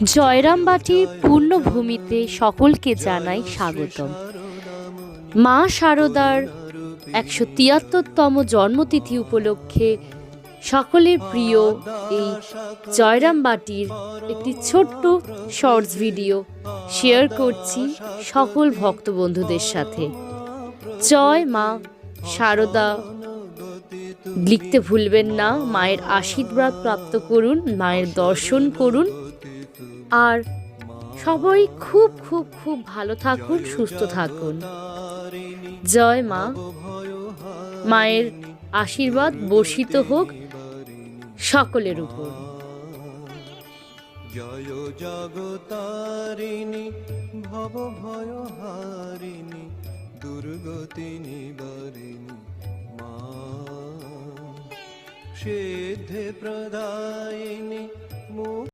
জয়রামবাটির পূর্ণভূমিতে সকলকে জানাই স্বাগতম। মা শারদার ১৭৩তম জন্মতিথি উপলক্ষে সকলের প্রিয় এই জয়রামবাটির একটি ছোট্ট শর্টস ভিডিও শেয়ার করছি সকল ভক্ত বন্ধুদের সাথে। জয় মা শারদা লিখতে ভুলবেন না। মায়ের আশীর্বাদ প্রাপ্ত করুন, মায়ের দর্শন করুন, আর সবাই খুব খুব খুব ভালো থাকুন, সুস্থ থাকুন। জয় মা। মায়ের আশীর্বাদ বর্ষিত হোক সকলের উপর। জয় জগতারিণী ভব ভয় হারিণী দুর্গতি নিবারিণী মা, সিদ্ধি প্রদায়িনী।